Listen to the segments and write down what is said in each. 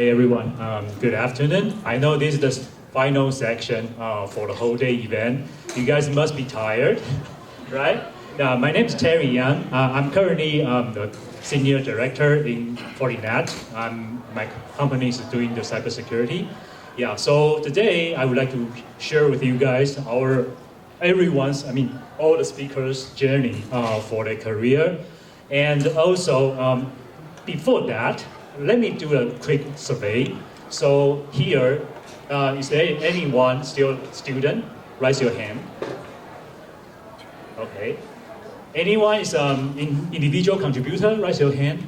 Hey everyone, good afternoon. I know this is the final section for the whole day event. You guys must be tired, right? My name is Terry Yang. I'm currently the Senior Director in Fortinet. My company is doing the cybersecurity. Yeah, so today I would like to share with you guys all the speakers' journey for their career. And also, before that, let me do a quick survey. So here, is there anyone still student? Raise your hand. Okay. Anyone is individual contributor? Raise your hand.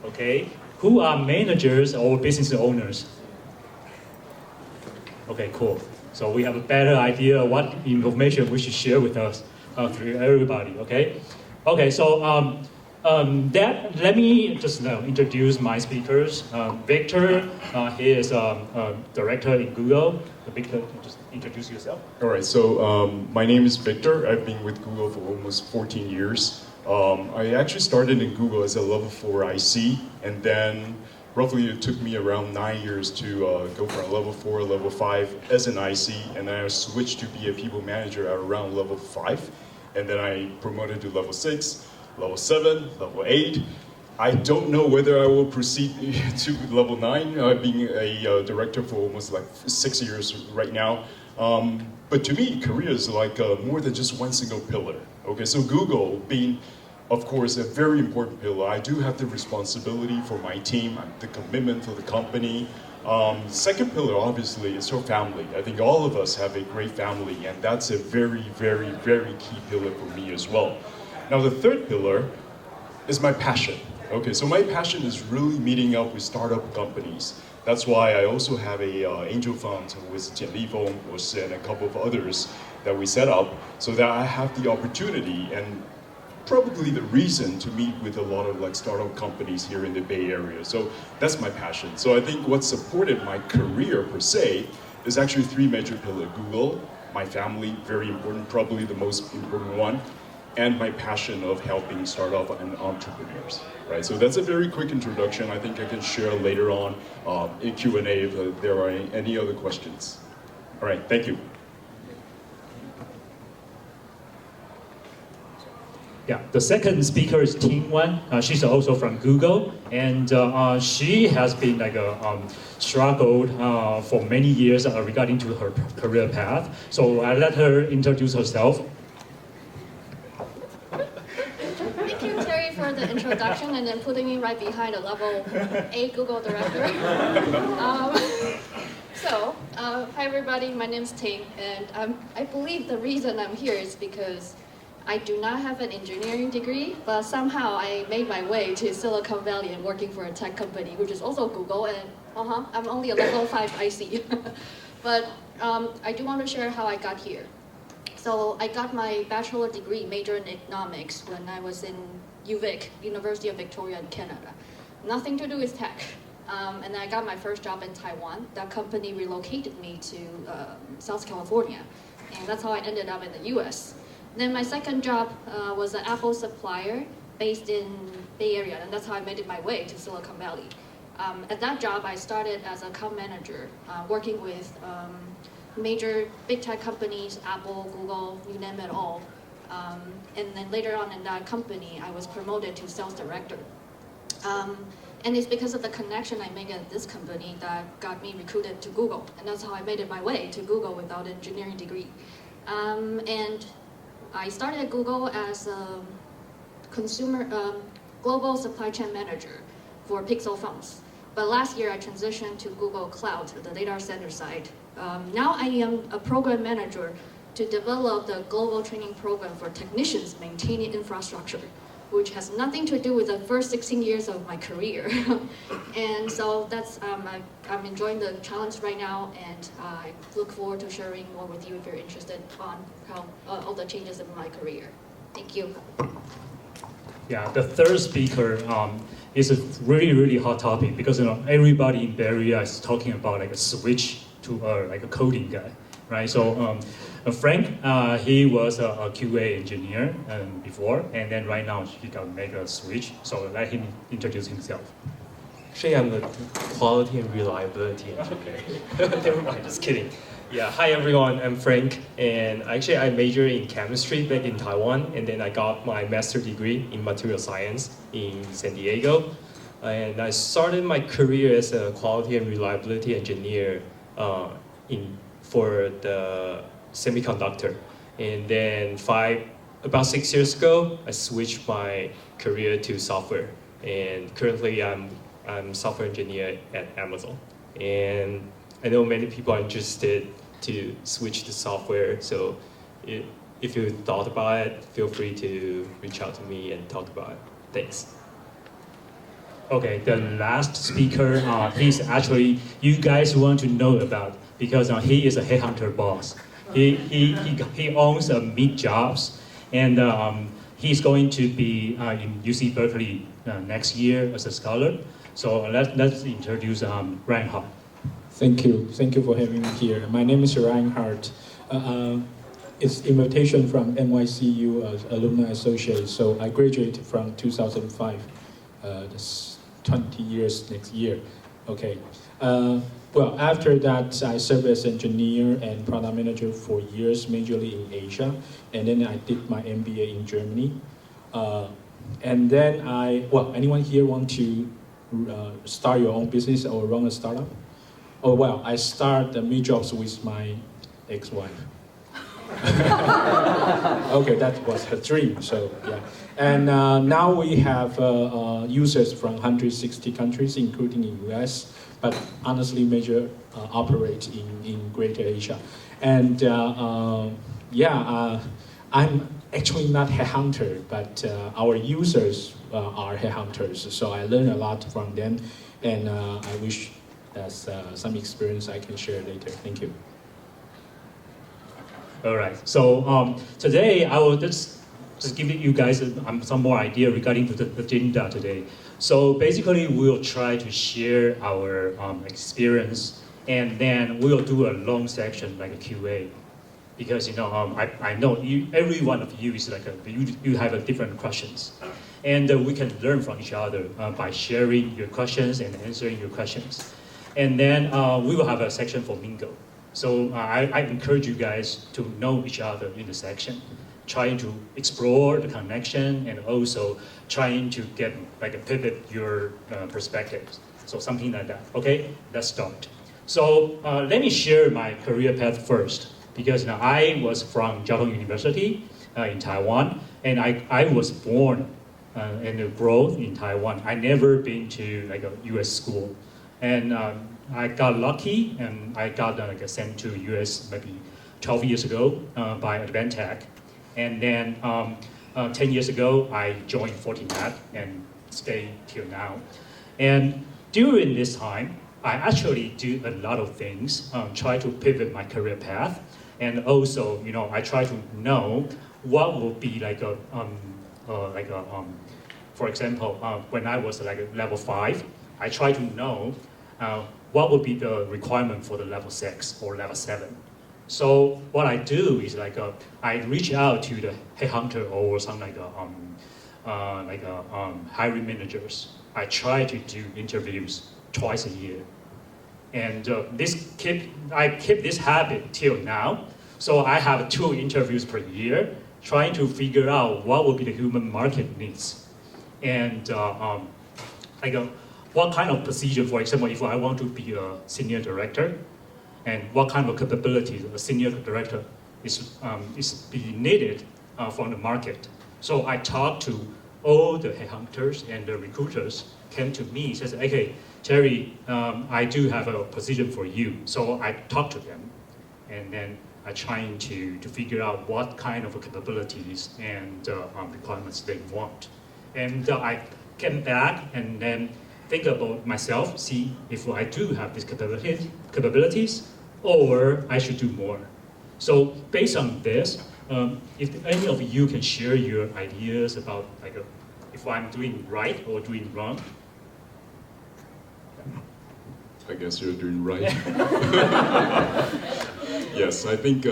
Okay. Who are managers or business owners? Okay, cool. So we have a better idea of what information we should share with us, through everybody, okay? Okay, so let me just introduce my speakers. Victor, he is a director in Google. Victor, just introduce yourself. All right, so my name is Victor. I've been with Google for almost 14 years. I actually started in Google as a level 4 IC, and then roughly it took me around 9 years to go from level 4, level 5 as an IC, and then I switched to be a people manager at around level 5, and then I promoted to level 6, level 7, level 8. I don't know whether I will proceed to level 9, being a director for almost like 6 years right now. But to me, career is like more than just one single pillar. Okay, so Google being, of course, a very important pillar. I do have the responsibility for my team, the commitment to the company. Second pillar, obviously, is your family. I think all of us have a great family, and that's a very, very, very key pillar for me as well. Now, the third pillar is my passion. Okay, so my passion is really meeting up with startup companies. That's why I also have a angel fund with Wang and a couple of others that we set up, so that I have the opportunity and probably the reason to meet with a lot of like startup companies here in the Bay Area. So that's my passion. So I think what supported my career per se is actually three major pillars: Google, my family, very important, probably the most important one, and my passion of helping startup and entrepreneurs, right? So that's a very quick introduction. I think I can share later on in Q&A if there are any other questions. All right, thank you. Yeah, the second speaker is Ting Wang. She's also from Google, and she has been like struggled for many years regarding to her career path. So I let her introduce herself. Thank you, Terry, for the introduction and then putting me right behind a level 8 Google director. Hi everybody, my name's Ting, and I believe the reason I'm here is because I do not have an engineering degree, but somehow I made my way to Silicon Valley and working for a tech company, which is also Google, and I'm only a level 5 IC. But I do want to share how I got here. So I got my bachelor degree, major in economics, when I was in UVic, University of Victoria in Canada. Nothing to do with tech. And then I got my first job in Taiwan. That company relocated me to South California, and that's how I ended up in the US. Then my second job was an Apple supplier based in Bay Area, and that's how I made it my way to Silicon Valley. At that job, I started as an account manager, working with major big tech companies, Apple, Google, you name it all. And then later on in that company, I was promoted to sales director. And it's because of the connection I made at this company that got me recruited to Google, and that's how I made it my way to Google without an engineering degree. And I started at Google as a global supply chain manager for Pixel phones. But last year I transitioned to Google Cloud, the data center side. Now I am a program manager to develop the global training program for technicians maintaining infrastructure, which has nothing to do with the first 16 years of my career. And so that's, I'm enjoying the challenge right now, and I look forward to sharing more with you if you're interested on how all the changes in my career. Thank you. Yeah, the third speaker is a really, really hot topic because everybody in Bay Area is talking about like a switch to like a coding guy, right? So Frank, he was a QA engineer before, and then right now he got make a switch. So let him introduce himself. Actually, I'm the quality and reliability engineer. Never mind, just kidding. Yeah, hi everyone, I'm Frank, and actually I majored in chemistry back in Taiwan, and then I got my master's degree in material science in San Diego. And I started my career as a quality and reliability engineer for the semiconductor. And then about 6 years ago, I switched my career to software. And currently I'm software engineer at Amazon. And I know many people are interested to switch to software. So if you thought about it, feel free to reach out to me and talk about it. Thanks. Okay, the last speaker, he's actually, you guys want to know about, because he is a headhunter boss. He owns a Meet.Jobs, and he's going to be in UC Berkeley next year as a scholar. So let's introduce Reinhardt. Thank you for having me here. My name is Reinhardt. It's invitation from NYCU as Alumni Associate, so I graduated from 2005. That's 20 years next year. Okay. Well, after that, I served as engineer and product manager for years, majorly in Asia, and then I did my MBA in Germany. And then anyone here want to start your own business or run a startup? Oh, well, I started Meet.Jobs with my ex-wife. Okay, that was her dream, so yeah. And now we have users from 160 countries, including the US, but honestly major operate in Greater Asia. And I'm actually not headhunter, but our users are headhunters, so I learn a lot from them, and I wish that's some experience I can share later. Thank you. All right, so today I will just give you guys some more idea regarding the agenda today. So basically we'll try to share our experience, and then we'll do a long section like a QA. Because I know every one of you is like you have a different questions, and we can learn from each other by sharing your questions and answering your questions. And then we will have a section for Mingo. So I encourage you guys to know each other in the section, trying to explore the connection and also trying to get like a pivot your perspectives. So something like that. Okay, let's start. So let me share my career path first, because I was from Jiao Tong University in Taiwan, and I was born and grew in Taiwan. I never been to like a U.S. school, and I got lucky and I got sent to US maybe 12 years ago by Advantech. And then 10 years ago, I joined Fortinet and stay till now. And during this time, I actually do a lot of things, try to pivot my career path. And also, I try to know what will be for example, when I was like level 5, I try to know what would be the requirement for the level 6 or level 7. So what I do is I reach out to the headhunter or some hiring managers. I try to do interviews twice a year, and I keep this habit till now. So I have 2 interviews per year, trying to figure out what will be the human market needs, and what kind of position, for example, if I want to be a senior director, and what kind of capabilities a senior director is being needed from the market. So I talked to all the headhunters, and the recruiters came to me and says, okay, Terry, I do have a position for you. So I talked to them, and then I trying to figure out what kind of capabilities and requirements they want. And I came back and then think about myself, see if I do have these capabilities, or I should do more. So based on this, if any of you can share your ideas about if I'm doing right or doing wrong. I guess you're doing right. Yes, I think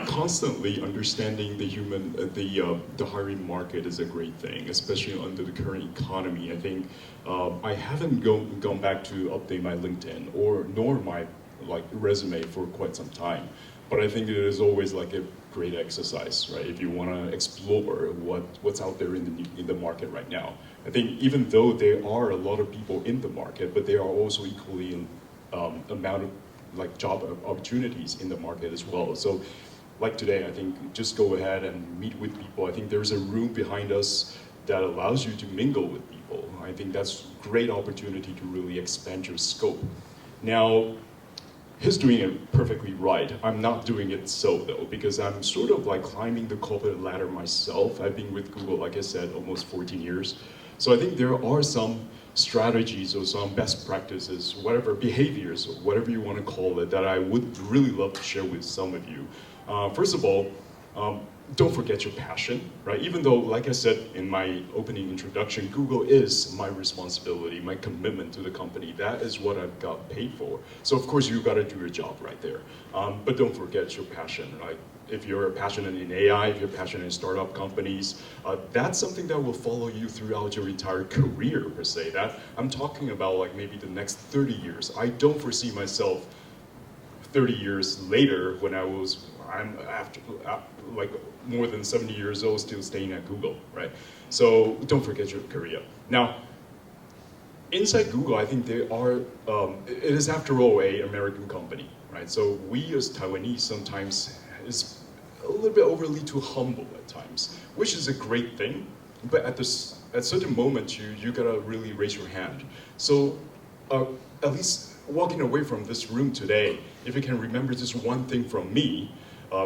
constantly understanding the hiring market is a great thing, especially under the current economy. I think I haven't gone back to update my LinkedIn nor my resume for quite some time, but I think it is always like a great exercise, right? If you want to explore what's out there in the market right now. I think even though there are a lot of people in the market, but there are also equally amount of job opportunities in the market as well. So like today, I think just go ahead and meet with people. I think there's a room behind us that allows you to mingle with people. I think that's a great opportunity to really expand your scope. Now, he's doing it perfectly right. I'm not doing it so though, because I'm sort of climbing the corporate ladder myself. I've been with Google, like I said, almost 14 years. So I think there are some strategies or some best practices, whatever behaviors, or whatever you want to call it, that I would really love to share with some of you. First of all, don't forget your passion, right? Even though, like I said in my opening introduction, Google is my responsibility, my commitment to the company. That is what I've got paid for. So of course you got to do your job right there. But don't forget your passion, right? If you're passionate in AI, if you're passionate in startup companies, that's something that will follow you throughout your entire career per se. That I'm talking about maybe the next 30 years. I don't foresee myself 30 years later when I'm after more than 70 years old still staying at Google, right? So don't forget your career. Now, inside Google, I think they are, it is after all an American company, right? So we as Taiwanese sometimes is a little bit overly too humble at times, which is a great thing, but at certain moments you gotta really raise your hand. So at least walking away from this room today, if you can remember just one thing from me,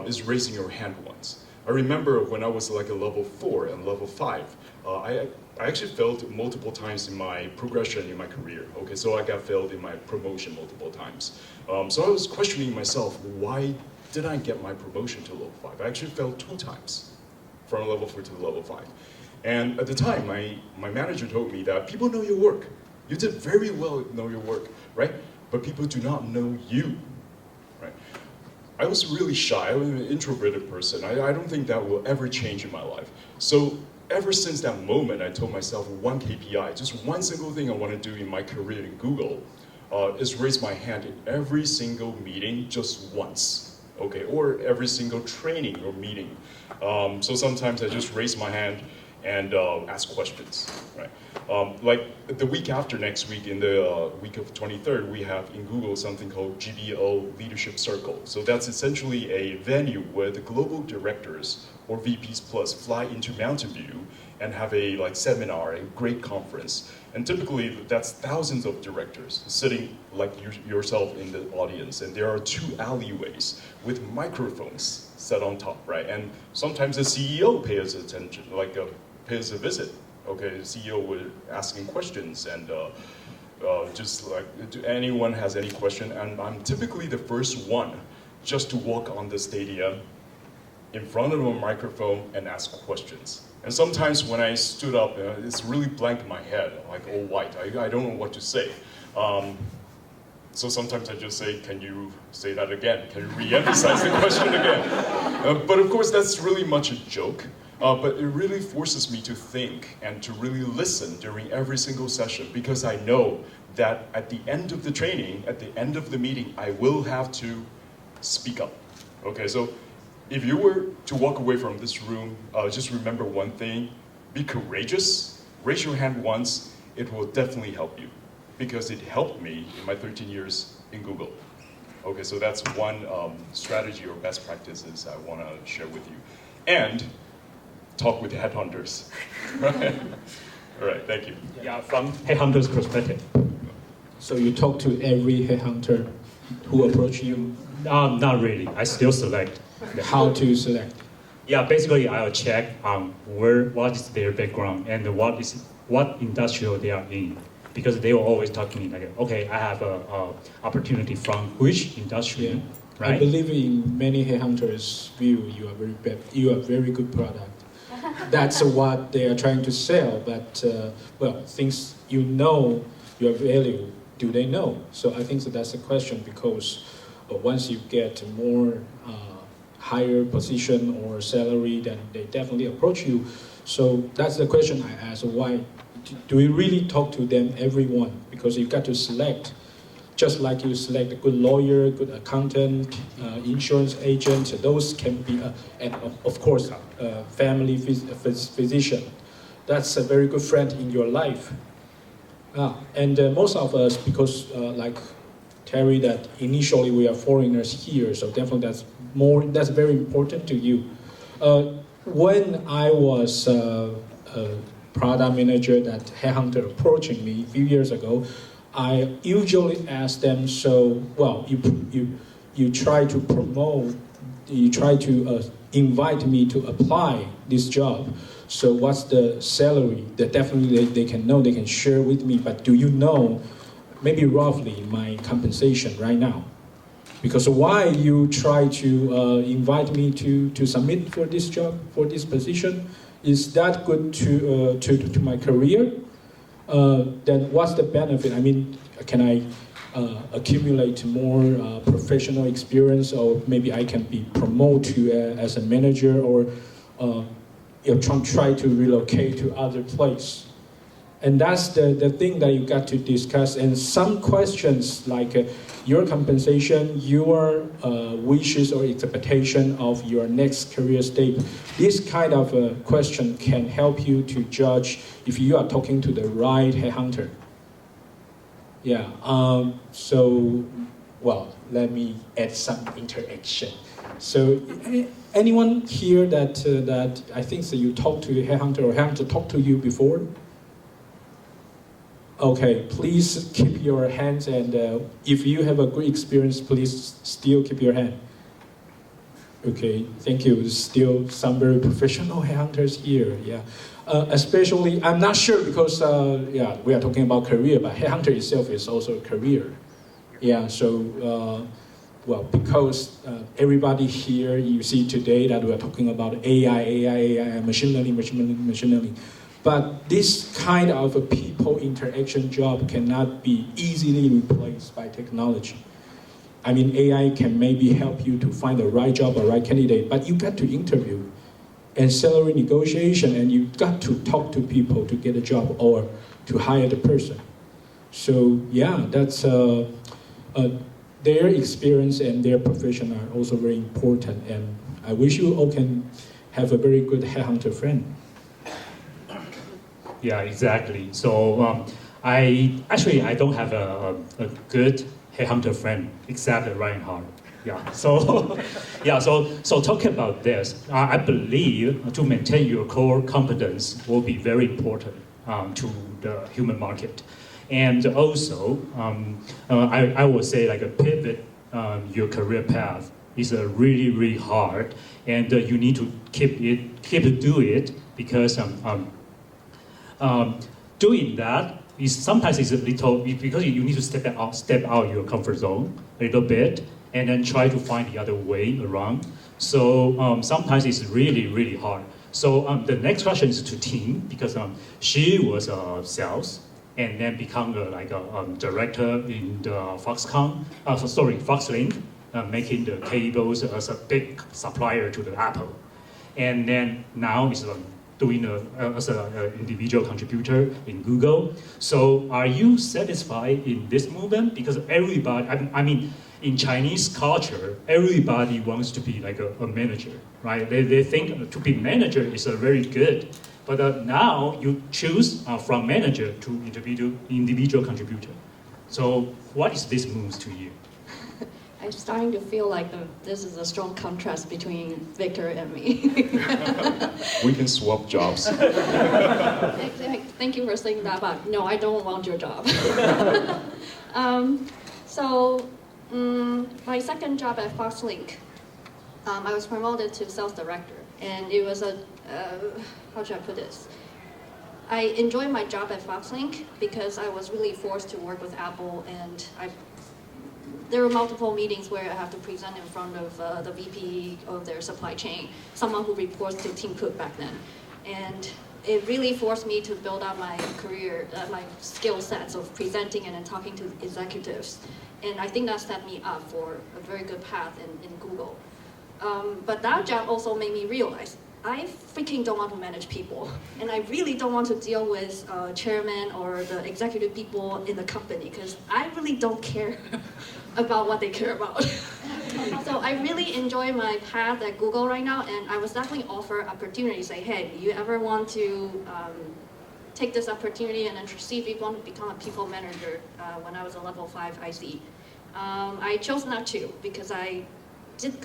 is raising your hand once. I remember when I was a level 4 and level 5, I actually failed multiple times in my progression in my career. Okay, so I got failed in my promotion multiple times. So I was questioning myself, why did I get my promotion to level 5? I actually failed 2 times from level 4 to level 5. And at the time, my manager told me that people know your work. You did very well know your work, right? But people do not know you, right? I was really shy. I was an introverted person. I don't think that will ever change in my life. So ever since that moment, I told myself one KPI, just one single thing I want to do in my career in Google is raise my hand in every single meeting just once, okay? Or every single training or meeting. So sometimes I just raise my hand and ask questions, right? Like the week after next week, in the week of 23rd, we have in Google something called GBO Leadership Circle. So that's essentially a venue where the global directors or VPs plus fly into Mountain View and have a seminar, a great conference. And typically that's thousands of directors sitting like yourself in the audience. And there are 2 alleyways with microphones set on top, right? And sometimes the CEO pays attention, pays a visit. Okay, the CEO was asking questions and just do anyone has any question? And I'm typically the first one just to walk on the stadium in front of a microphone and ask questions. And sometimes when I stood up, it's really blank in my head, all white. I don't know what to say. So sometimes I just say, can you say that again? Can you re-emphasize the question again? But of course, that's really much a joke. But it really forces me to think and to really listen during every single session, because I know that at the end of the training, at the end of the meeting, I will have to speak up. Okay, so if you were to walk away from this room, just remember one thing: be courageous, raise your hand once, it will definitely help you, because it helped me in my 13 years in Google. Okay, so that's one strategy or best practices I want to share with you. And talk with headhunters. Right? All right, thank you. Yeah, from headhunters' perspective. So you talk to every headhunter who approach you? Not really. I still select. How to select? Yeah, basically I'll check what is their background and what industry they are in, because they will always talk to me okay, I have a opportunity from which industry, Yeah. right? I believe in many headhunters' view, you are very good product. That's what they are trying to sell, but things your value, do they know? So I think that's a question, because once you get more higher position or salary, then they definitely approach you. So that's the question I ask, why do we really talk to them, everyone? Because you got to select, just like you select a good lawyer, good accountant, insurance agent, those can be, and of course, family physician. That's a very good friend in your life. And most of us, because like Terry, that initially we are foreigners here, so definitely that's very important to you. When I was a product manager, that headhunter approaching me a few years ago, I usually ask them, so, well, you try to promote, you try to invite me to apply this job. So what's the salary? That definitely they can know, they can share with me, but do you know, maybe roughly, my compensation right now? Because why you try to invite me to submit for this job, for this position? Is that good to my career? Then what's the benefit? I mean, can I accumulate more professional experience, or maybe I can be promoted as a manager, or try to relocate to other place? And that's the thing that you got to discuss. And some questions like your compensation, your wishes or expectation of your next career step. This kind of question can help you to judge if you are talking to the right headhunter. Yeah, so, well, let me add some interaction. So, anyone here that I think that you talked to a headhunter or headhunter talked to you before? Okay, please keep your hands, and if you have a good experience, please still keep your hand. Okay, thank you. Still some very professional headhunters here, yeah. Especially, I'm not sure because, yeah, we are talking about career, but headhunter itself is also a career. Yeah, so, well, because everybody here, you see today that we are talking about AI, machine learning. But this kind of a people interaction job cannot be easily replaced by technology. I mean, AI can maybe help you to find the right job or right candidate, but you got to interview and salary negotiation, and you got to talk to people to get a job or to hire the person. So yeah, that's their experience and their profession are also very important, and I wish you all can have a very good headhunter friend. Yeah, exactly. So I don't have a good headhunter friend except Reinhardt. Yeah. So yeah. So talking about this, I believe to maintain your core competence will be very important to the human market, and also I would say like a pivot your career path is really hard, and you need to keep to do it because doing that is sometimes it's a little, because you need to step out your comfort zone a little bit and then try to find the other way around. So sometimes it's really hard. So the next question is to Ting, because she was sales and then become like a director in the Foxlink, making the cables as a big supplier to the Apple. And then now is doing as an individual contributor in Google. So are you satisfied in this movement? Because everybody, I mean, in Chinese culture, everybody wants to be like a manager, right? They think to be manager is very good. But now you choose from manager to individual contributor. So what is this move to you? I'm starting to feel like this is a strong contrast between Victor and me. We can swap jobs. Thank you for saying that, but no, I don't want your job. My second job at Foxlink, I was promoted to sales director, and it was how should I put this? I enjoyed my job at Foxlink because I was really forced to work with Apple, and there were multiple meetings where I have to present in front of the VP of their supply chain, someone who reports to Tim Cook back then. And it really forced me to build up my career, my skill sets of presenting and then talking to executives. And I think that set me up for a very good path in Google. But that job also made me realize I freaking don't want to manage people, and I really don't want to deal with chairman or the executive people in the company because I really don't care about what they care about. So I really enjoy my path at Google right now, and I was definitely offered opportunity. Say, hey, do you ever want to take this opportunity and then see if you want to become a people manager when I was a level 5 IC. I chose not to because I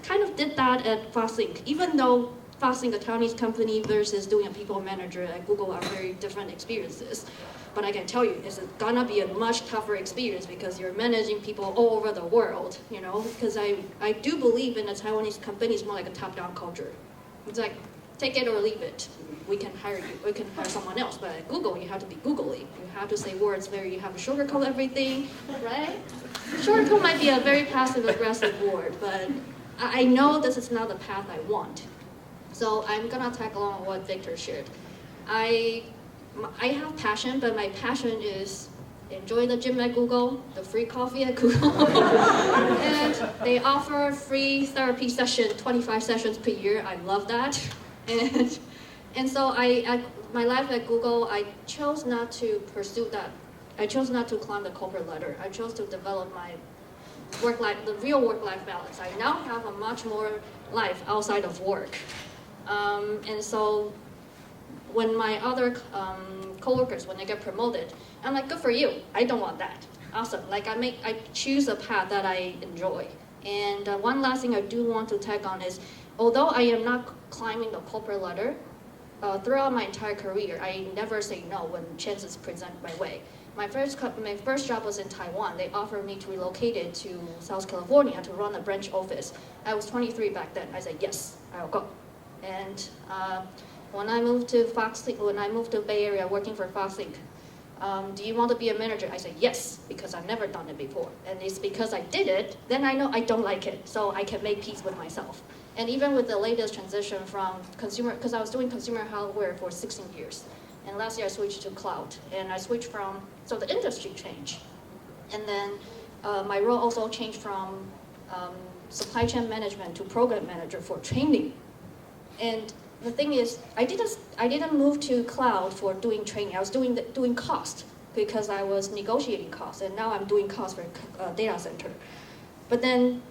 kind of did that at FastLink, even though FastLink, a Taiwanese company, versus doing a people manager at Google are very different experiences. But I can tell you, it's gonna be a much tougher experience because you're managing people all over the world, you know, because I do believe in a Taiwanese company is more like a top-down culture. It's like, take it or leave it. We can hire you, we can hire someone else, but at Google, you have to be googly. You have to say words where you have to sugarcoat everything, right? Sugarcoat might be a very passive-aggressive word, but I know this is not the path I want. So I'm gonna tag along what Victor shared. I have passion, but my passion is enjoy the gym at Google, the free coffee at Google, and they offer free therapy session, 25 sessions per year. I love that. And so my life at Google, I chose not to pursue that. I chose not to climb the corporate ladder. I chose to develop my the real work-life balance. I now have a much more life outside of work. And so when my other coworkers, when they get promoted, I'm like, good for you. I don't want that. Awesome. Like I choose a path that I enjoy. And one last thing I do want to tag on is, although I am not climbing the corporate ladder, throughout my entire career, I never say no when chances present my way. My first job was in Taiwan. They offered me to relocate it to South California to run a branch office. I was 23 back then. I said, yes, I'll go. And when I moved to Bay Area working for FastLink, do you want to be a manager? I said, yes, because I've never done it before. And it's because I did it, then I know I don't like it, so I can make peace with myself. And even with the latest transition from consumer, because I was doing consumer hardware for 16 years. And last year I switched to cloud. And I switched from, so the industry changed. And then my role also changed from supply chain management to program manager for training. And the thing is, I didn't move to cloud for doing training. I was doing cost because I was negotiating cost, and now I'm doing cost for data center. But then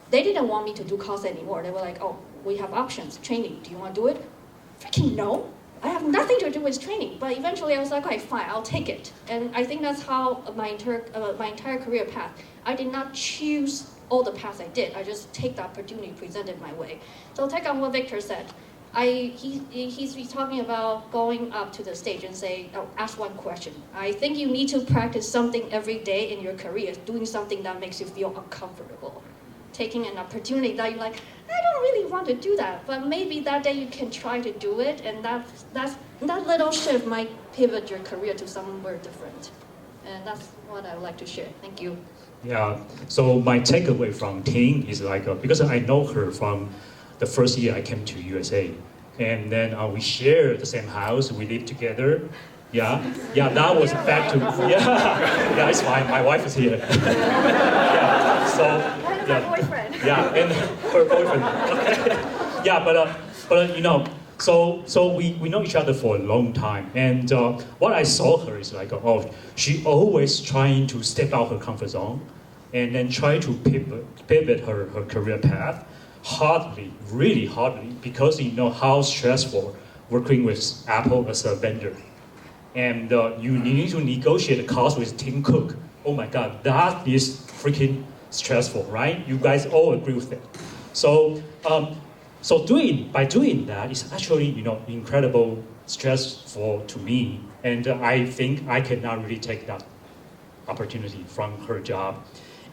they didn't want me to do cost anymore. They were like, oh, we have options, training. Do you want to do it? Freaking no. I have nothing to do with training. But eventually I was like, okay, fine, I'll take it. And I think that's how my entire career path. I did not choose all the paths I did. I just take the opportunity presented my way. So take on what Victor said. He's talking about going up to the stage and say, oh, ask one question. I think you need to practice something every day in your career, doing something that makes you feel uncomfortable. Taking an opportunity that you're like, I don't really want to do that, but maybe that day you can try to do it, and that little shift might pivot your career to somewhere different. And that's what I would like to share. Thank you. Yeah, so my takeaway from Ting is like, because I know her from the first year I came to USA, and then we share the same house, we live together. Yeah, that was back to, yeah, it's fine, my wife is here. Yeah, so, My boyfriend. Yeah, and her boyfriend. Okay. Yeah, but you know, so we know each other for a long time, and what I saw her is like, oh, she always trying to step out her comfort zone, and then try to pivot her career path, really hardly, because you know how stressful working with Apple as a vendor, and you need to negotiate the cost with Tim Cook. Oh my God, that is freaking stressful, right? You guys all agree with that. So, by doing that, it's actually, you know, incredible stressful to me, and I think I cannot really take that opportunity from her job.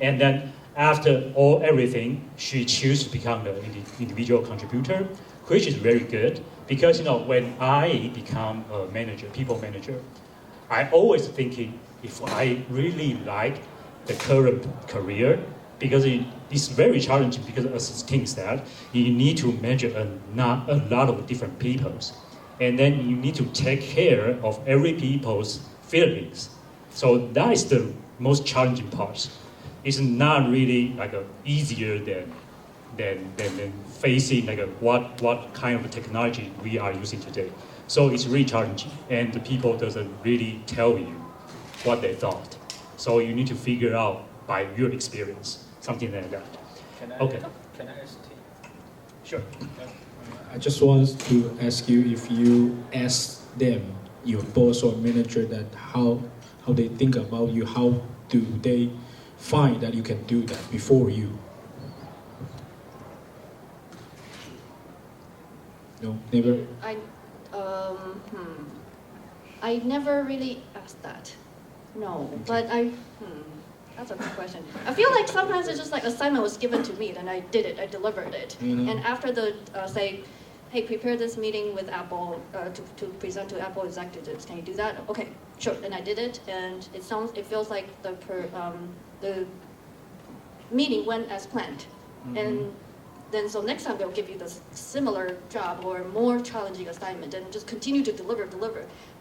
And then after everything, she chose to become the individual contributor, which is very good because, you know, when I become a manager, people manager, I always thinking if I really like the current career, because it's very challenging, because as Ting said, you need to manage a lot of different peoples, and then you need to take care of every people's feelings. So that is the most challenging part. It's not really like easier than than facing like what kind of technology we are using today. So it's really challenging, and the people doesn't really tell you what they thought. So you need to figure out by your experience, something like that. Can I ask Ting? Sure. I just want to ask you if you ask them, your boss or manager, that how they think about you, how do they find that you can do that before you? No, never. I never really asked that. No, okay. But that's a good question. I feel like sometimes it's just like assignment was given to me, then I did it, I delivered it. Mm-hmm. And after the say, hey, prepare this meeting with Apple to present to Apple executives. Can you do that? Okay, sure. And I did it, and it feels like the meeting went as planned. Mm-hmm. And then so next time they'll give you this similar job or more challenging assignment, and just continue to deliver.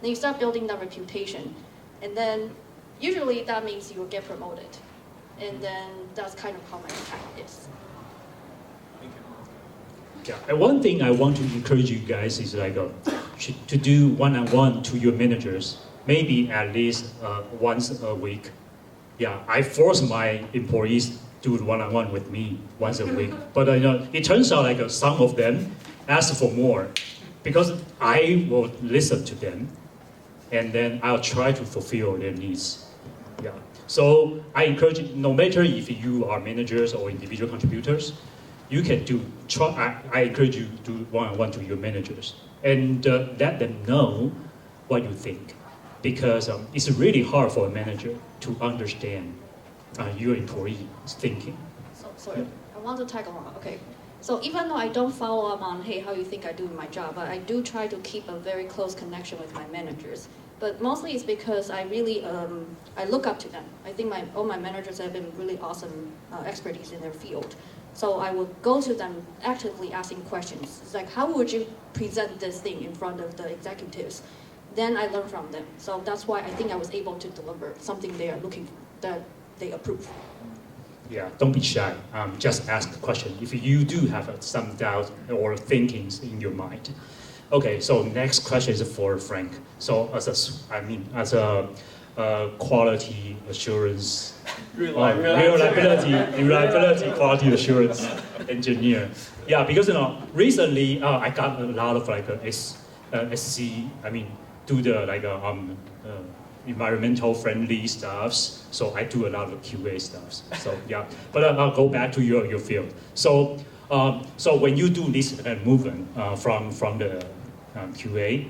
Then you start building that reputation, and then usually that means you will get promoted, and then that's kind of how my impact is. Yeah, and one thing I want to encourage you guys is like to do one-on-one to your managers, maybe at least once a week. Yeah, I force my employees do one-on-one with me once a week, but it turns out like some of them ask for more, because I will listen to them, and then I'll try to fulfill their needs. Yeah. So I encourage you, no matter if you are managers or individual contributors, you can I encourage you to do one-on-one to your managers and let them know what you think, because it's really hard for a manager to understand your employee's thinking. So sorry, I want to tag along. Okay. So even though I don't follow up on, hey, how you think I do in my job, but I do try to keep a very close connection with my managers. But mostly it's because I really, I look up to them. I think all my managers have been really awesome expertise in their field. So I would go to them actively asking questions. It's like, how would you present this thing in front of the executives? Then I learn from them. So that's why I think I was able to deliver something they are looking for, that they approve. Yeah, don't be shy. Just ask the question if you do have some doubt or thinkings in your mind. Okay, so next question is for Frank. So as a quality assurance, reliability quality assurance engineer. Yeah, because recently I got a lot of like SC. Do the environmental friendly stuffs. So I do a lot of QA stuffs. So yeah, but I'll go back to your field. So when you do this movement from the QA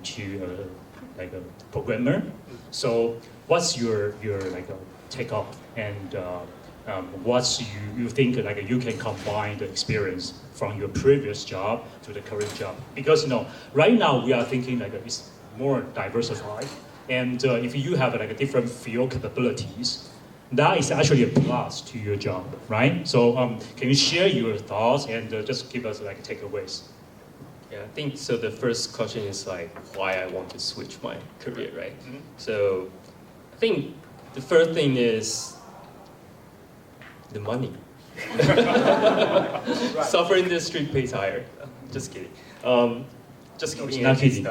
to like a programmer, so what's your like takeoff, and what's you think like you can combine the experience from your previous job to the current job? Because right now we are thinking like it's more diversified, and if you have like a different field capabilities, that is actually a plus to your job, right? So can you share your thoughts and just give us like takeaways? Yeah, I think so. The first question is like why I want to switch my career, right? Mm-hmm. So I think the first thing is the money. Software industry pays higher. Just kidding. Just kidding. It's not kidding.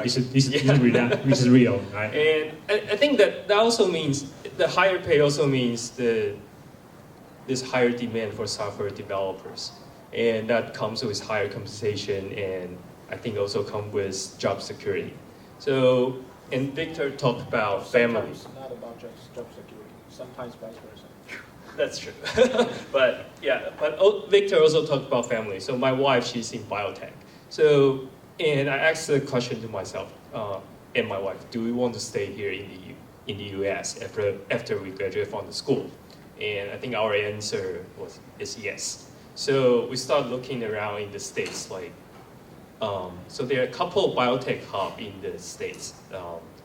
This is real, right? And I think that also means the higher pay also means there's higher demand for software developers, and that comes with higher compensation, and I think also come with job security. So, and Victor talked about family. Sometimes not about just job security. Sometimes vice versa. That's true. But Victor also talked about family. So my wife, she's in biotech. So, and I asked the question to myself and my wife, do we want to stay here in the US after we graduate from the school? And I think our answer is yes. So we started looking around in the States, like, so there are a couple of biotech hubs in the States,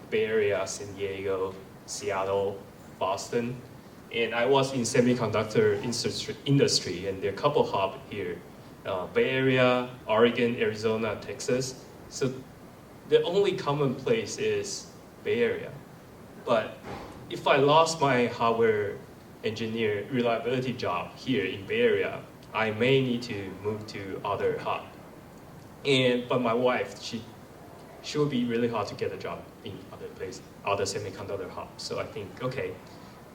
Bay Area, San Diego, Seattle, Boston. And I was in semiconductor industry, and there are a couple of hubs here, Bay Area, Oregon, Arizona, Texas. So the only common place is Bay Area. But if I lost my hardware engineer reliability job here in Bay Area, I may need to move to other hub. But my wife, she would be really hard to get a job in other place, other semiconductor hub. So I think, okay,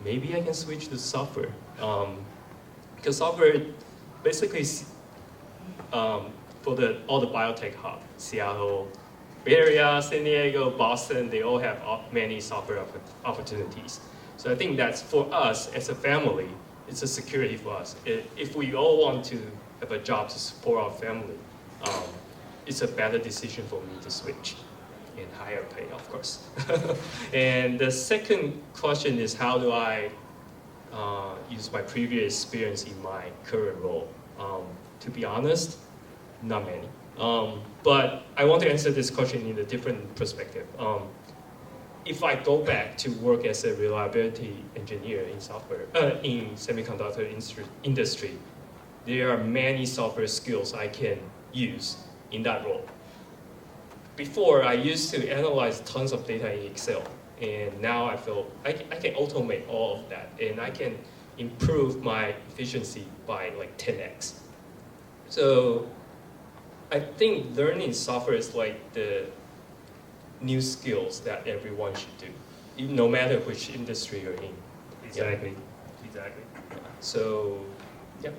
maybe I can switch to software. Because software basically for all the biotech hub, Seattle, Bay Area, San Diego, Boston, they all have many software opportunities. So I think that's for us as a family, it's a security for us. If we all want to have a job to support our family, it's a better decision for me to switch and higher pay, of course. And the second question is, how do I use my previous experience in my current role? To be honest, not many. But I want to answer this question in a different perspective. If I go back to work as a reliability engineer in software, in semiconductor industry, there are many software skills I can use in that role. Before, I used to analyze tons of data in Excel, and now I feel I can automate all of that, and I can improve my efficiency by like 10x. So I think learning software is like the new skills that everyone should do, no matter which industry you're in. Exactly. Exactly. So, yeah.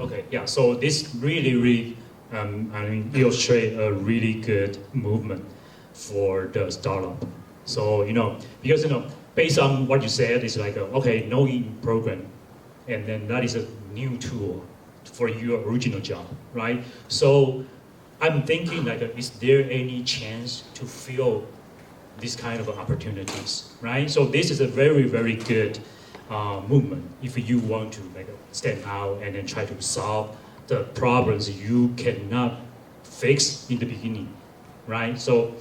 Okay, yeah, so this really, illustrate a really good movement for the startup. So, because, based on what you said, it's like, okay, knowing program, and then that is a new tool for your original job, right? So I'm thinking like, is there any chance to fill this kind of opportunities, right? So this is a very good movement if you want to like stand out and then try to solve the problems you cannot fix in the beginning, right? So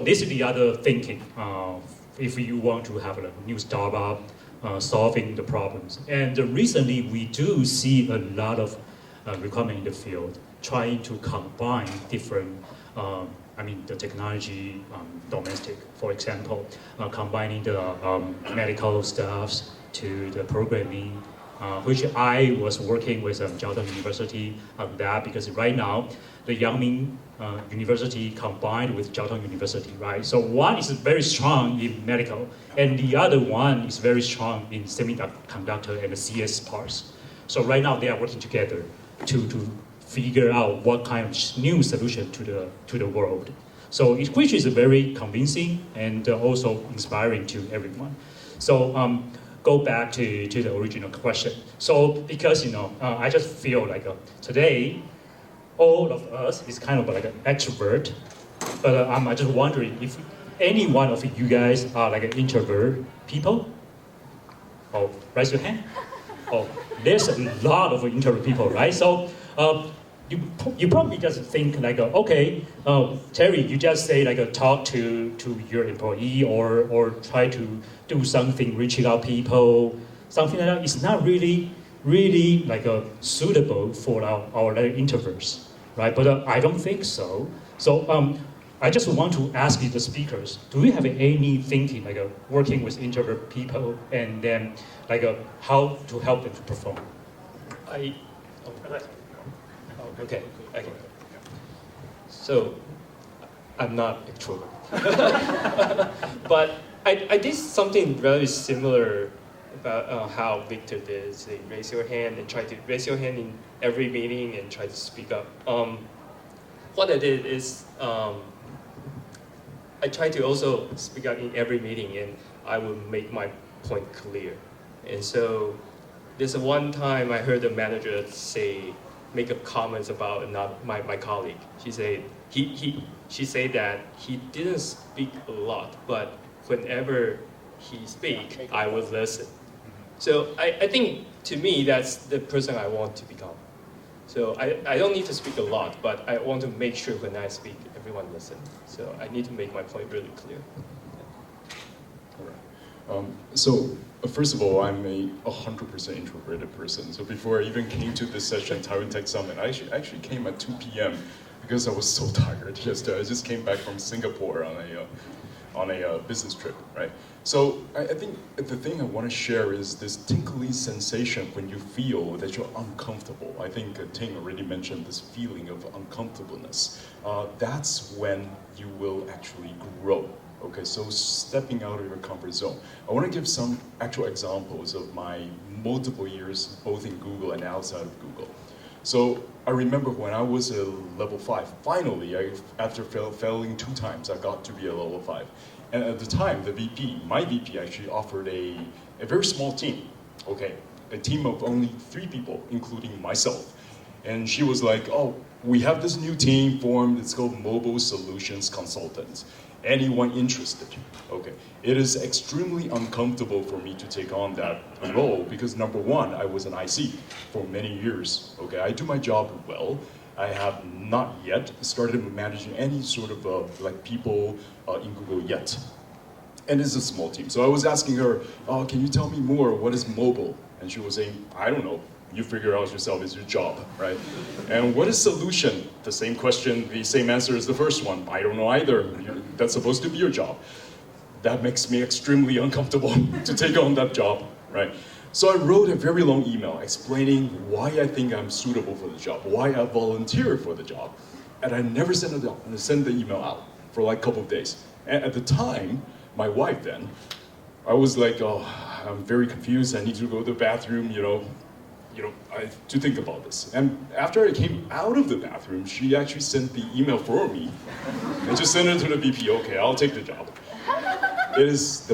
this is the other thinking. If you want to have a new startup solving the problems, and recently we do see a lot of requirement in the field trying to combine different, the technology, domestic, for example, combining the medical staffs to the programming, which I was working with Jiaotong University on that, because right now the Yangming University combined with Jiaotong University, right? So one is very strong in medical, and the other one is very strong in semiconductor and the CS parts. So right now they are working together to figure out what kind of new solution to the world. So which is very convincing and also inspiring to everyone. So go back to the original question. So because I just feel like today all of us is kind of like an extrovert, but I'm just wondering if any one of you guys are like an introvert people. Oh, raise your hand. Oh, there's a lot of introvert people, right? So you probably just think like, okay, Terry, you just say like talk to your employee or try to do something, reaching out people, something like that. It's not really like suitable for our introverts, right? But I don't think so. So I just want to ask you, the speakers, do you have any thinking like working with introvert people and then like how to help them to perform? Okay. So, I'm not extrovert. But I did something very similar about how Victor did. Say, raise your hand and try to raise your hand in every meeting and try to speak up. What I did is I tried to also speak up in every meeting, and I would make my point clear. And so there's one time I heard the manager make a comments about my colleague. She said she said that he didn't speak a lot, but whenever he speak, I would listen. So I think to me that's the person I want to become. So I don't need to speak a lot, but I want to make sure when I speak, everyone listen. So I need to make my point really clear. All right. First of all, I'm a 100% introverted person. So before I even came to this session, Taiwan Tech Summit, I actually came at 2 p.m. because I was so tired. I just came back from Singapore on on a business trip, right? So I think the thing I want to share is this tingling sensation when you feel that you're uncomfortable. I think Ting already mentioned this feeling of uncomfortableness. That's when you will actually grow. Okay, so stepping out of your comfort zone. I want to give some actual examples of my multiple years, both in Google and outside of Google. So I remember when I was a level 5, finally, after failing 2 times, I got to be a level 5. And at the time, the VP, my VP actually offered a very small team, okay? A team of only 3 people, including myself. And she was like, oh, we have this new team formed, it's called Mobile Solutions Consultants. Anyone interested? Okay. It is extremely uncomfortable for me to take on that role because number one, I was an IC for many years. Okay, I do my job well. I have not yet started managing any sort of like people in Google yet. And it's a small team. So I was asking her, oh, can you tell me more? What is mobile? And she was saying, I don't know. You figure out yourself, it's your job, right? And what is solution? The same question, the same answer as the first one. I don't know either. That's supposed to be your job. That makes me extremely uncomfortable to take on that job, right? So I wrote a very long email explaining why I think I'm suitable for the job, why I volunteered for the job. And I never sent the email out for like a couple of days. And at the time, my wife then, I was like, oh, I'm very confused. I need to go to the bathroom, to think about this. And after I came out of the bathroom, she actually sent the email for me and just sent it to the VP. Okay, I'll take the job. It is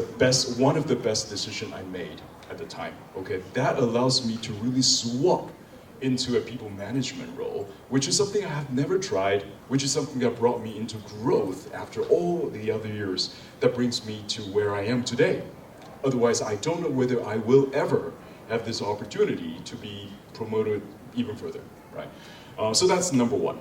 one of the best decisions I made at the time. Okay, that allows me to really swap into a people management role, which is something I have never tried, which is something that brought me into growth after all the other years that brings me to where I am today. Otherwise, I don't know whether I will ever have this opportunity to be promoted even further, right? So that's number one.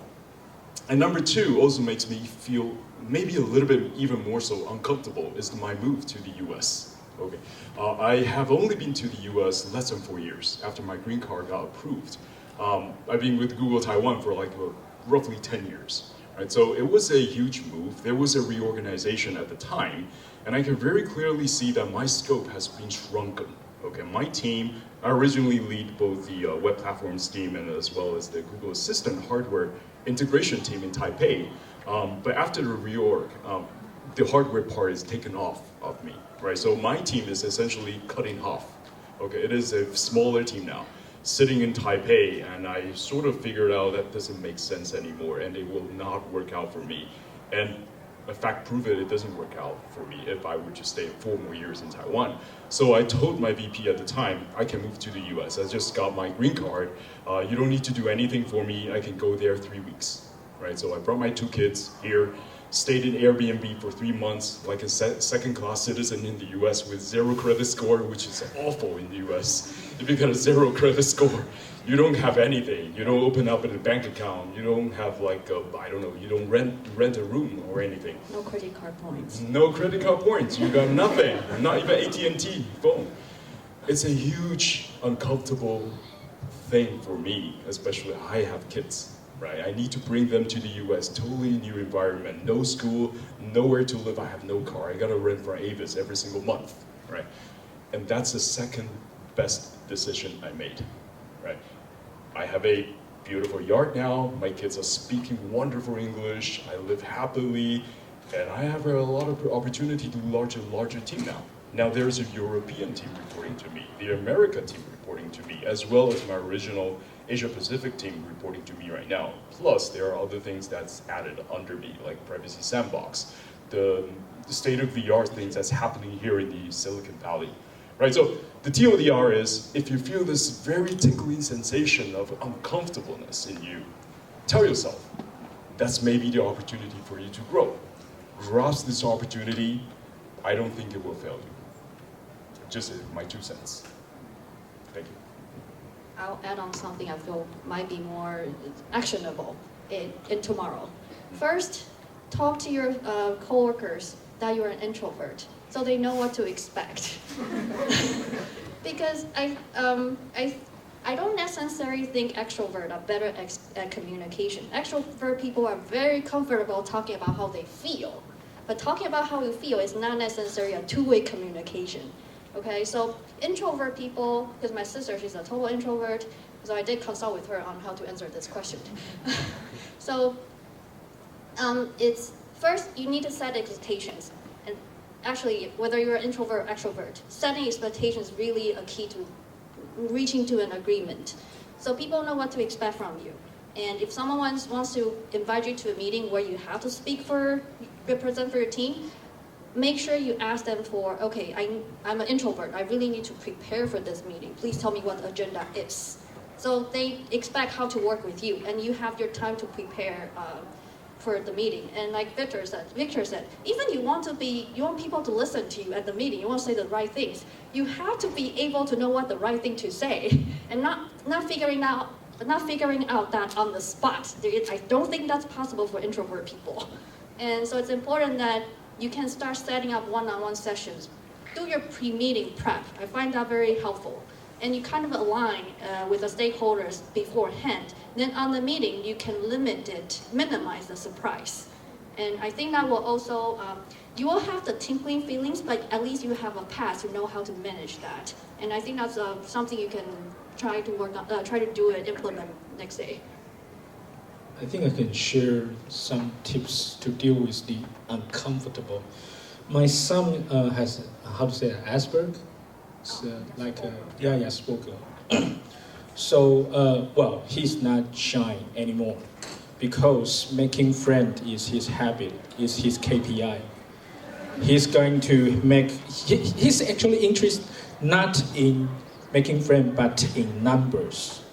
And number two also makes me feel maybe a little bit even more so uncomfortable is my move to the US. Okay, I have only been to the US less than 4 years after my green card got approved. I've been with Google Taiwan for like roughly 10 years. Right, so it was a huge move. There was a reorganization at the time, and I can very clearly see that my scope has been shrunken. Okay, my team, I originally lead both the web platforms team and as well as the Google Assistant hardware integration team in Taipei. But after the reorg, the hardware part is taken off of me, right? So my team is essentially cutting off. Okay, it is a smaller team now, sitting in Taipei, and I sort of figured out that doesn't make sense anymore, and it will not work out for me. And in fact, prove it doesn't work out for me if I were to stay 4 more years in Taiwan. So I told my VP at the time, I can move to the US. I just got my green card. You don't need to do anything for me. I can go there 3 weeks, right? So I brought my 2 kids here, stayed in Airbnb for 3 months, like a second-class citizen in the US with 0 credit score, which is awful in the US. If you got a 0 credit score, you don't have anything. You don't open up a bank account. You don't have like, you don't rent a room or anything. No credit card points. No credit card points. You got nothing. Not even AT&T phone. It's a huge, uncomfortable thing for me, especially I have kids. Right, I need to bring them to the US, totally new environment, no school, nowhere to live, I have no car, I gotta rent for Avis every single month, right? And that's the second best decision I made, right? I have a beautiful yard now, my kids are speaking wonderful English, I live happily, and I have a lot of opportunity to larger team now. Now there's a European team reporting to me, the America team reporting to me, as well as my original Asia Pacific team reporting to me right now. Plus, there are other things that's added under me, like Privacy Sandbox, the state-of-the-art things that's happening here in the Silicon Valley. Right, so the TLDR is, if you feel this very tickling sensation of uncomfortableness in you, tell yourself, that's maybe the opportunity for you to grow. Grasp this opportunity, I don't think it will fail you. Just my 2 cents. Thank you. I'll add on something I feel might be more actionable in tomorrow. First, talk to your coworkers that you're an introvert, so they know what to expect. Because I don't necessarily think extroverts are better at communication. Extrovert people are very comfortable talking about how they feel, But talking about how you feel is not necessarily a two-way communication. Okay, so introvert people, because my sister, she's a total introvert, so I did consult with her on how to answer this question. So it's first, you need to set expectations. And actually, whether you're an introvert or extrovert, setting expectations is really a key to reaching to an agreement. So people know what to expect from you. And if someone wants to invite you to a meeting where you have to represent for your team, make sure you ask them for, okay, I'm an introvert. I really need to prepare for this meeting. Please tell me what the agenda is. So they expect how to work with you, and you have your time to prepare for the meeting. And like Victor said, even you want people to listen to you at the meeting, you want to say the right things, you have to be able to know what the right thing to say, and not figuring out that on the spot. I don't think that's possible for introvert people. And so it's important that you can start setting up one-on-one sessions. Do your pre-meeting prep. I find that very helpful. And you kind of align with the stakeholders beforehand. Then on the meeting, you can minimize the surprise. And I think that will also, you will have the tingling feelings, but at least you have a path to know how to manage that. And I think that's something you can try to work on, try to do it, implement next day. I think I can share some tips to deal with the uncomfortable. My son has, how to say, Asperger. It's spoken. So, well, he's not shy anymore because making friends is his habit, is his KPI. He's going to he's actually interested not in making friends, but in numbers.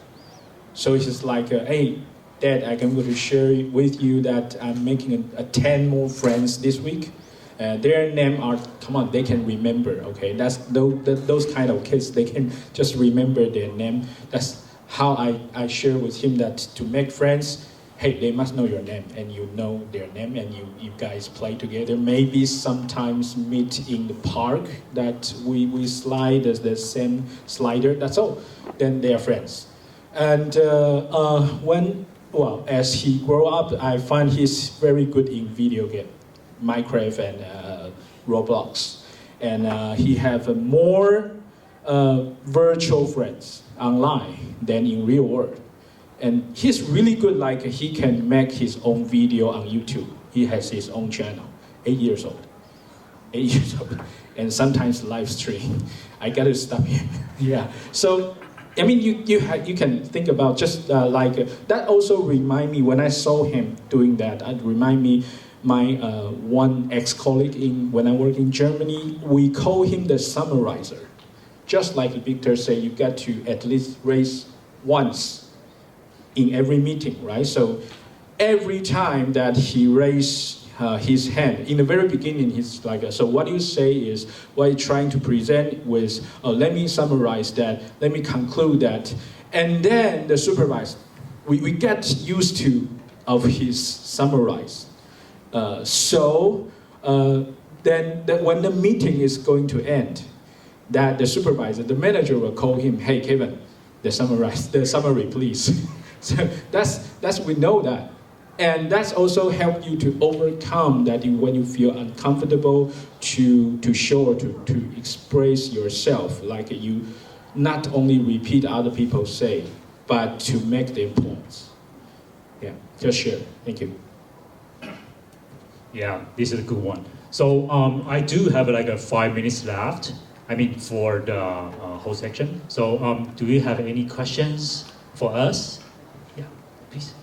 So he's like, hey, Dad, I'm going to share with you that I'm making 10 more friends this week. Their name are, come on, they can remember, okay? That's those kind of kids, they can just remember their name. That's how I share with him that to make friends, hey, they must know your name, and you know their name, and you guys play together. Maybe sometimes meet in the park that we slide the same slider, that's all. Then they are friends. And as he grow up, I find he's very good in video game. Minecraft and Roblox, and he have more virtual friends online than in real world. And he's really good, like he can make his own video on YouTube. He has his own channel, 8 years old, and sometimes live stream. I gotta stop him. Yeah, so I mean, you can think about just that also remind me when I saw him doing that, it remind me my one ex-colleague when I work in Germany, we call him the summarizer. Just like Victor said, you got to at least raise once in every meeting, right? So every time that he raised his hand, in the very beginning, he's like, so what you say is, what you're trying to present with, let me summarize that, let me conclude that. And then the supervisor, we get used to of his summarize. Then when the meeting is going to end, that the supervisor, the manager will call him, hey Kevin, the summary please. So that's we know that. And that's also help you to overcome that when you feel uncomfortable to show, to express yourself, like you not only repeat other people say, but to make their points. Yeah, just share. Thank you. Yeah, this is a good one. So I do have like 5 minutes left. I mean, for the whole section. So do you have any questions for us? Yeah, please.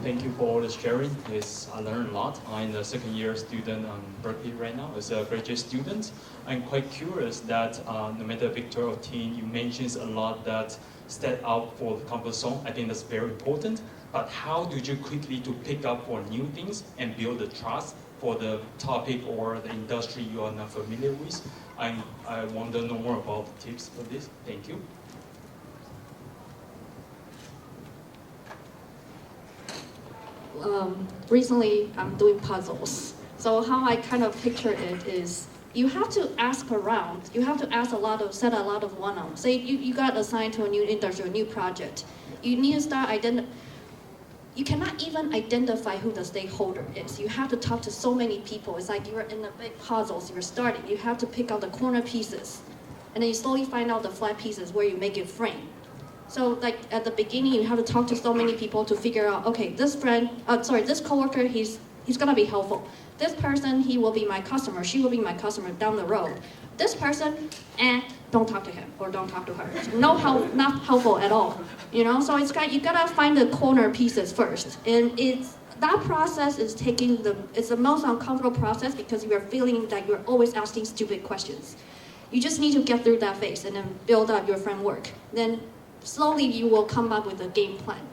Thank you for all the sharing. Yes, I learned a lot. I'm a second-year student in Berkeley right now. As a graduate student, I'm quite curious that no matter Victor or Ting, you mentioned a lot that step out for the comfort zone. I think that's very important. But how do you quickly to pick up for new things and build the trust for the topic or the industry you are not familiar with? I want to know more about the tips for this. Thank you. Recently, I'm doing puzzles. So how I kind of picture it is, you have to ask around. You have to ask set a lot of one-on. Say you got assigned to a new industry, a new project. You need to start you cannot even identify who the stakeholder is. You have to talk to so many people. It's like you're in a big puzzle, you're starting. You have to pick out the corner pieces. And then you slowly find out the flat pieces where you make it frame. So like at the beginning, you have to talk to so many people to figure out, okay, this coworker, he's gonna be helpful. This person, he will be my customer, she will be my customer down the road. This person, don't talk to him or don't talk to her. No help, not helpful at all. You know, so you gotta find the corner pieces first. And that process is it's the most uncomfortable process because you are feeling that you're always asking stupid questions. You just need to get through that phase and then build up your framework. Then slowly you will come up with a game plan.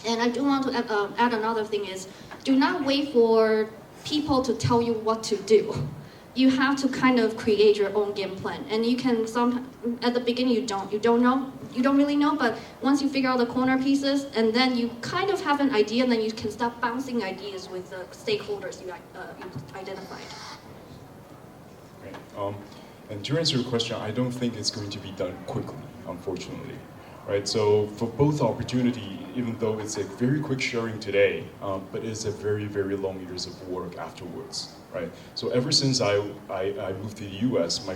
And I do want to add another thing is, do not wait for people to tell you what to do. You have to kind of create your own game plan. And you can at the beginning you don't really know, but once you figure out the corner pieces and then you kind of have an idea, then you can start bouncing ideas with the stakeholders you identified. Right. And to answer your question, I don't think it's going to be done quickly, unfortunately. Right, so for both opportunity, even though it's a very quick sharing today, but it's a very, very long years of work afterwards, right? So ever since I moved to the US,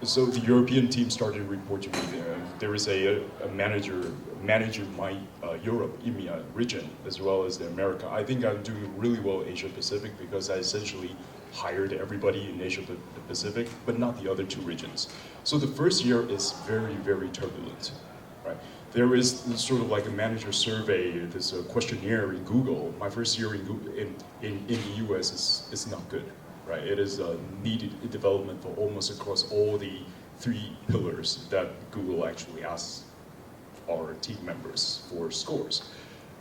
so the European team started to report to me. There is a manager managing my Europe, EMEA region, as well as the America. I think I'm doing really well in Asia Pacific because I essentially hired everybody in Asia Pacific, but not the other two regions. So the first year is very, very turbulent. Right. There is sort of like a manager survey, this questionnaire in Google. My first year in the US is not good, right? It is needed development for almost across all the 3 pillars that Google actually asks our team members for scores.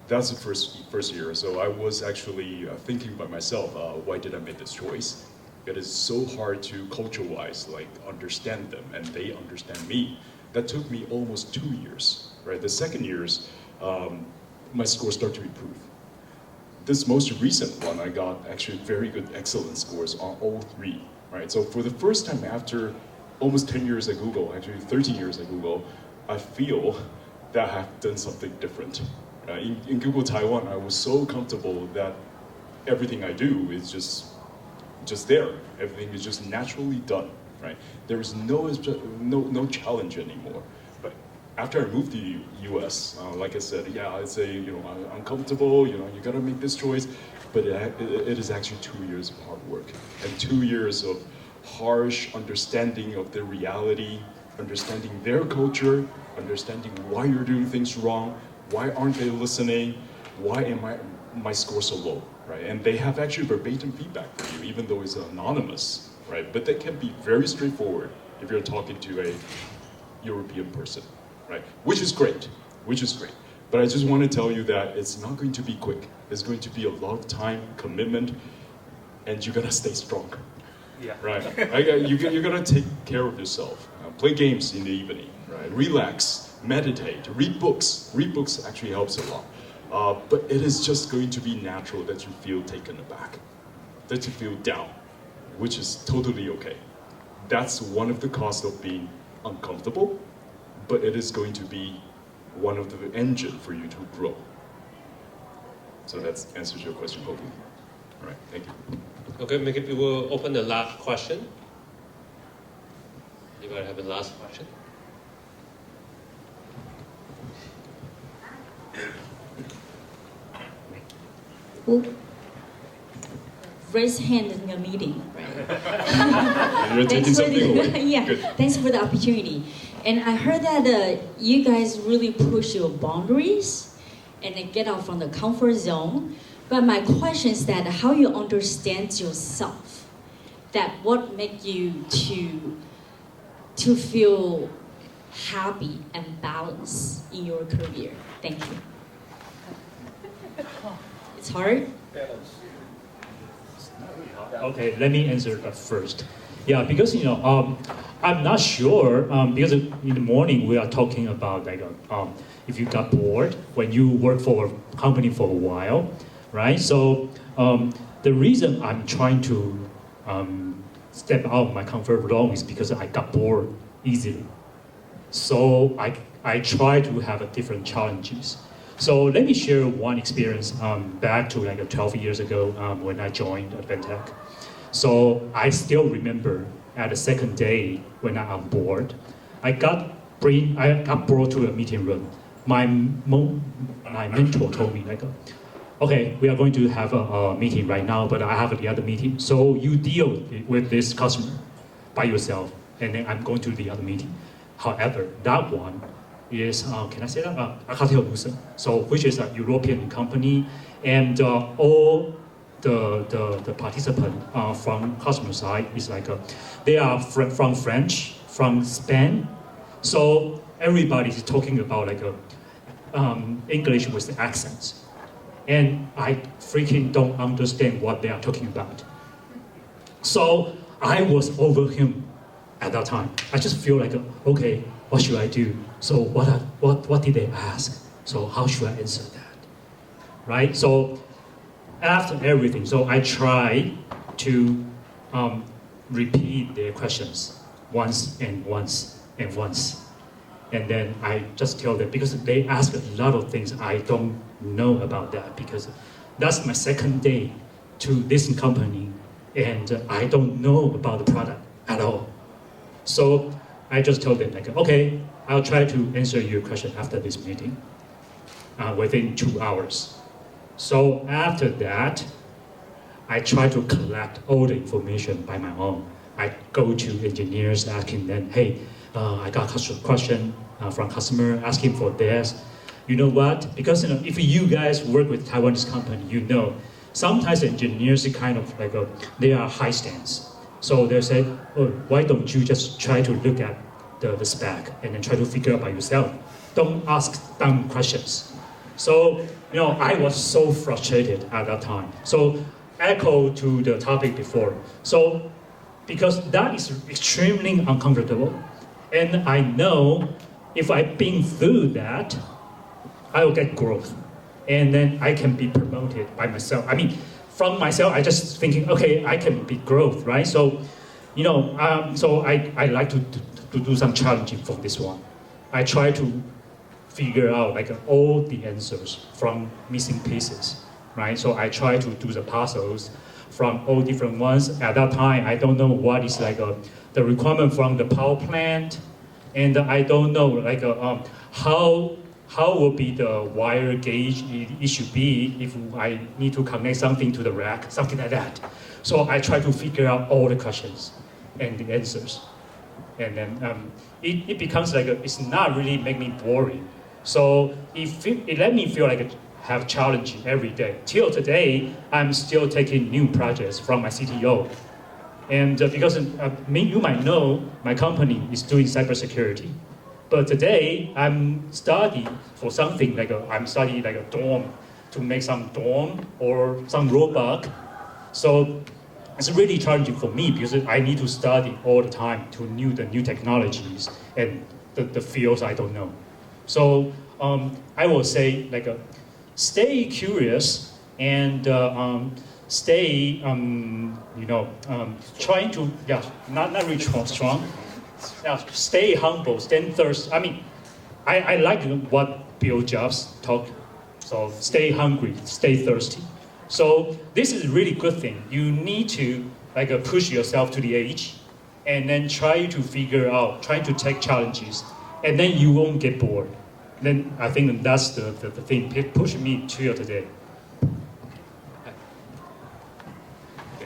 That's the first year. So I was actually thinking by myself, why did I make this choice? It is so hard to culture-wise like understand them, and they understand me. That took me almost 2 years, right? The second years, my scores start to improve. This most recent one, I got actually very good excellent scores on all 3, right? So for the first time after almost 10 years at Google, actually 13 years at Google, I feel that I have done something different. In Google Taiwan, I was so comfortable that everything I do is just there. Everything is just naturally done. Right? There is no challenge anymore. But after I moved to the US, like I said, yeah, I'd say I'm uncomfortable. You gotta make this choice. But it is actually 2 years of hard work and 2 years of harsh understanding of the reality, understanding their culture, understanding why you're doing things wrong, why aren't they listening, why am my score so low, right? And they have actually verbatim feedback for you, even though it's anonymous. Right? But they can be very straightforward if you're talking to a European person, right? Which is great. But I just want to tell you that it's not going to be quick. It's going to be a lot of time, commitment, and you're gonna stay strong. Yeah. Right? You're gonna take care of yourself. Play games in the evening, right? Relax, meditate, read books. Read books actually helps a lot. But it is just going to be natural that you feel taken aback, that you feel down, which is totally okay. That's one of the costs of being uncomfortable, but it is going to be one of the engine for you to grow. So that answers your question, hopefully. All right, thank you. Okay, maybe we will open the last question. Anybody have a last question? Raise hand in a meeting, right? You're taking something away. Yeah, Good. thanks for the opportunity. And I heard that you guys really push your boundaries and get out from the comfort zone. But my question is that how you understand yourself, that what make you to feel happy and balanced in your career. Thank you. It's hard. Okay, let me answer that first. Yeah, because I'm not sure because in the morning we are talking about like if you got bored when you work for a company for a while, right? So the reason I'm trying to step out of my comfort zone is because I got bored easily. So I try to have different challenges. So let me share one experience back to like 12 years ago when I joined Advantech. So I still remember at the second day when I'm on board, I got brought to a meeting room. My mentor told me like, okay, we are going to have a meeting right now, but I have the other meeting. So you deal with this customer by yourself, and then I'm going to the other meeting. However, that one is, can I say that? Alcatel-Lucent, so which is a European company, and all the participant from customer side is like, they are from French, from Spain, so everybody is talking about like English with accents. And I freaking don't understand what they are talking about. So I was overwhelmed at that time. I just feel like, okay, what should I do? So what did they ask? So how should I answer that? Right? So after everything, so I try to repeat their questions once and once and once. And then I just tell them, because they ask a lot of things I don't know about that, because that's my second day to this company, and I don't know about the product at all. So I just told them like, okay, I'll try to answer your question after this meeting within 2 hours. So after that, I try to collect all the information by my own. I go to engineers asking them, hey, I got a question from customer asking for this. You know what? Because if you guys work with Taiwanese company, you know, sometimes engineers are kind of like they are high stance. So they say, oh, why don't you just try to look at the spec and then try to figure out by yourself? Don't ask dumb questions. So I was so frustrated at that time. So echo to the topic before. So because that is extremely uncomfortable, and I know if I've been through that, I will get growth, and then I can be promoted by myself. I mean, from myself, I just thinking, okay, I can be growth, right? So, so I like to do some challenging for this one. I try to figure out like all the answers from missing pieces, right? So I try to do the puzzles from all different ones. At that time, I don't know what is like the requirement from the power plant, and I don't know like how will be the wire gauge it should be if I need to connect something to the rack, something like that. So I try to figure out all the questions and the answers, and then it becomes like it's not really make me boring. So it let me feel like have challenge every day. Till today, I'm still taking new projects from my CTO. And because you might know, my company is doing cybersecurity. But today, I'm studying for something like I'm studying like a dorm, to make some dorm or some robot. So it's really challenging for me because I need to study all the time to the new technologies and the fields I don't know. So I will say like stay curious and stay trying to not really strong. Stay humble, stay thirsty. I mean, I like what Bill Jobs talked. So stay hungry, stay thirsty. So this is a really good thing. You need to push yourself to the edge, and then try to figure out, try to take challenges, and then you won't get bored. Then I think that's the thing pushing me to today.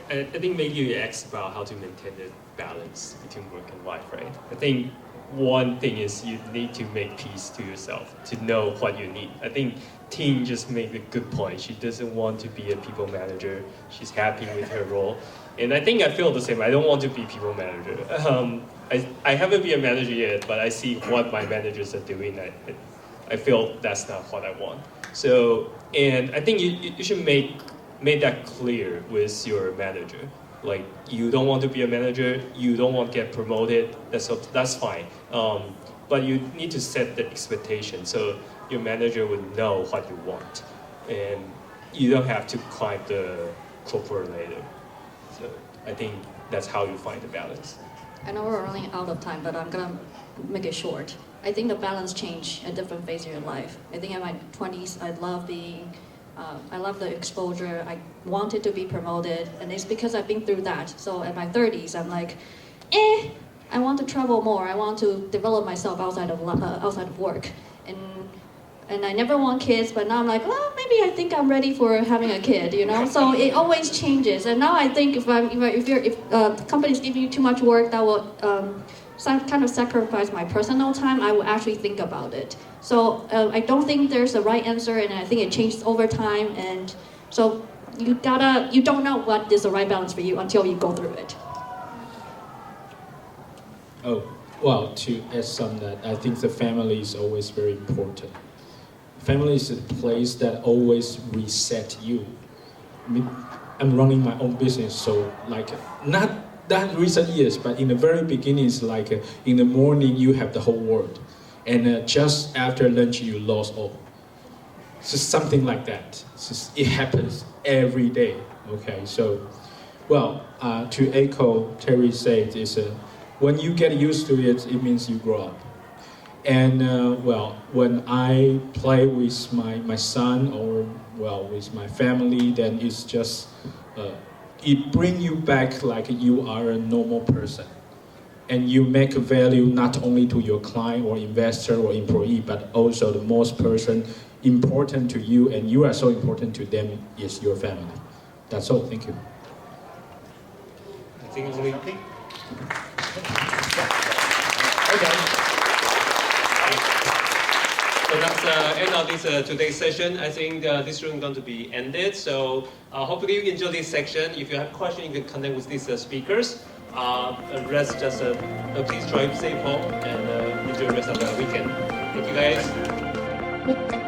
I think maybe you asked about how to maintain the balance between work and life, right? I think one thing is you need to make peace to yourself, to know what you need. I think Ting just made a good point. She doesn't want to be a people manager. She's happy with her role. And I think I feel the same. I don't want to be people manager. I haven't been a manager yet, but I see what my managers are doing. I feel that's not what I want. So, and I think you should make that clear with your manager. Like, you don't want to be a manager, you don't want to get promoted, that's fine. But you need to set the expectation so your manager would know what you want. And you don't have to climb the corporate ladder. So I think that's how you find the balance. I know we're running out of time, but I'm gonna make it short. I think the balance change at different phases of your life. I think in my 20s, I love the exposure. I wanted to be promoted, and it's because I've been through that. So at my 30s, I'm like, I want to travel more. I want to develop myself outside of work, and I never want kids. But now I'm like, well, maybe I think I'm ready for having a kid. You know, so it always changes. And now I think if the company's giving you too much work, that will kind of sacrifice my personal time. I will actually think about it. So I don't think there's a right answer, and I think it changes over time. And so you don't know what is the right balance for you until you go through it. Oh, well, to add some that, I think the family is always very important. Family is a place that always reset you. I mean, I'm running my own business, so like not that recent years, but in the very beginning, it's like in the morning you have the whole world, and just after lunch you lost all. It's just something like that. It happens every day. Okay, so, well, to echo Terry said, is when you get used to it, it means you grow up. And well, when I play with my son or well with my family, then it's just it brings you back like you are a normal person, and you make value not only to your client or investor or employee, but also the most person important to you, and you are so important to them is your family. That's all. Thank you. I think only. Okay. So that's the end of this today's session. I think this room is going to be ended. So hopefully you enjoy this section. If you have questions, you can connect with these speakers. The rest just please drive safe home and enjoy the rest of the weekend. Thank you guys.